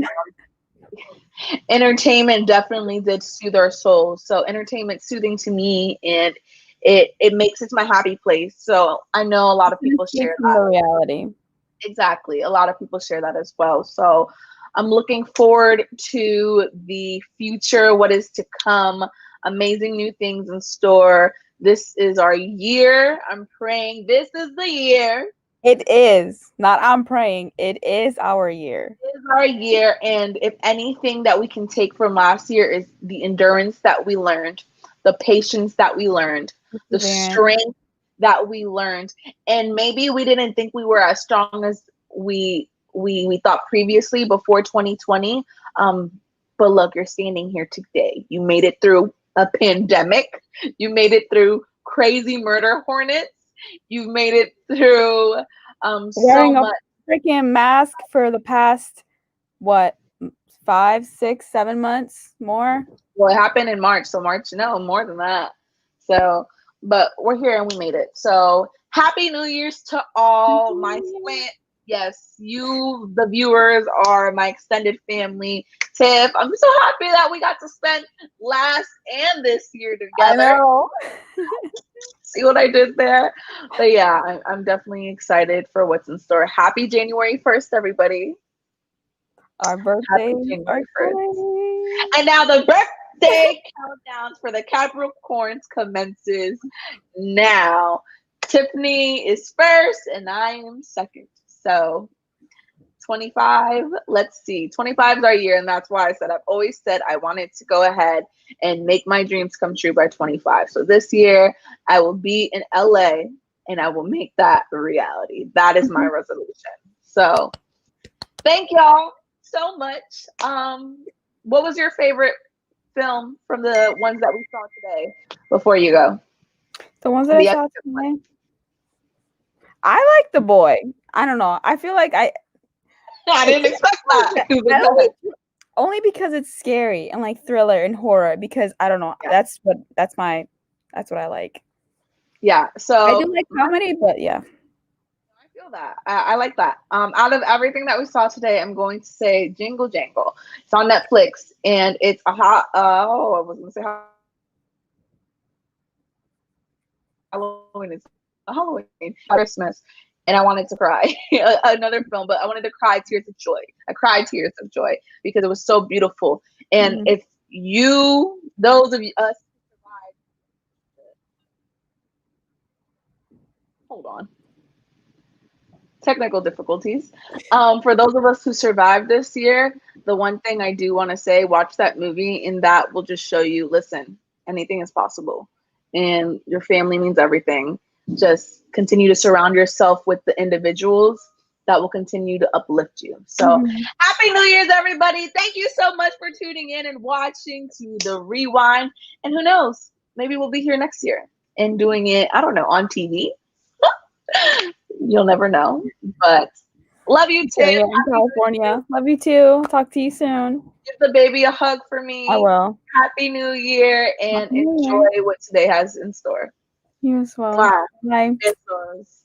Entertainment definitely did soothe our souls. So entertainment soothing to me, and it makes it my happy place. So I know a lot of people share that. The reality. Exactly. A lot of people share that as well. So I'm looking forward to the future, what is to come, amazing new things in store. This is our year. I'm praying this is the year. It is. Not I'm praying. It is our year. It is our year. And if anything that we can take from last year is the endurance that we learned, the patience that we learned, the strength that we learned. And maybe we didn't think we were as strong as we thought previously before 2020. But look, you're standing here today. You made it through a pandemic. You made it through crazy murder hornets. You've made it through wearing so much. A freaking mask for the past, what, 5, 6, 7 months more? Well, it happened in March. So March, no, more than that. So, but we're here and we made it. So happy New Year's to all. My squint. Yes, you, the viewers, are my extended family. Tiff, I'm so happy that we got to spend last and this year together. I know. See what I did there? But yeah, I'm definitely excited for what's in store. Happy January 1st, everybody. Our birthday. January 1st. And now the birthday countdowns for the Capricorns commences now. Tiffany is first and I am second. So 25, let's see. 25 is our year, and that's why I've always said I wanted to go ahead and make my dreams come true by 25. So this year I will be in LA and I will make that a reality. That is my resolution. So thank y'all so much. What was your favorite film from the ones that we saw today before you go? The ones that I saw today? I like The Boy. I don't know. I feel like I didn't expect that. Only because it's scary and like thriller and horror. Because I don't know. Yeah. That's what I like. Yeah. So I do like comedy, but yeah. I feel that. I like that. Out of everything that we saw today, I'm going to say Jingle Jangle. It's on Netflix, and it's a hot. I was going to say Halloween. It's Halloween, Christmas, and I wanted to cry. Another film, but I wanted to cry tears of joy. I cried tears of joy because it was so beautiful. And if those of us who survived, hold on. Technical difficulties. For those of us who survived this year, the one thing I do want to say, watch that movie, and that will just show you, listen, anything is possible. And your family means everything. Just continue to surround yourself with the individuals that will continue to uplift you. So Happy New Year's, everybody. Thank you so much for tuning in and watching to The Rewind. And who knows, maybe we'll be here next year and doing it, I don't know, on TV. You'll never know. But love you too. In California. Love you too. Talk to you soon. Give the baby a hug for me. I will. Happy New Year, and enjoy what today has in store. You as well. Bye. Bye. Besos.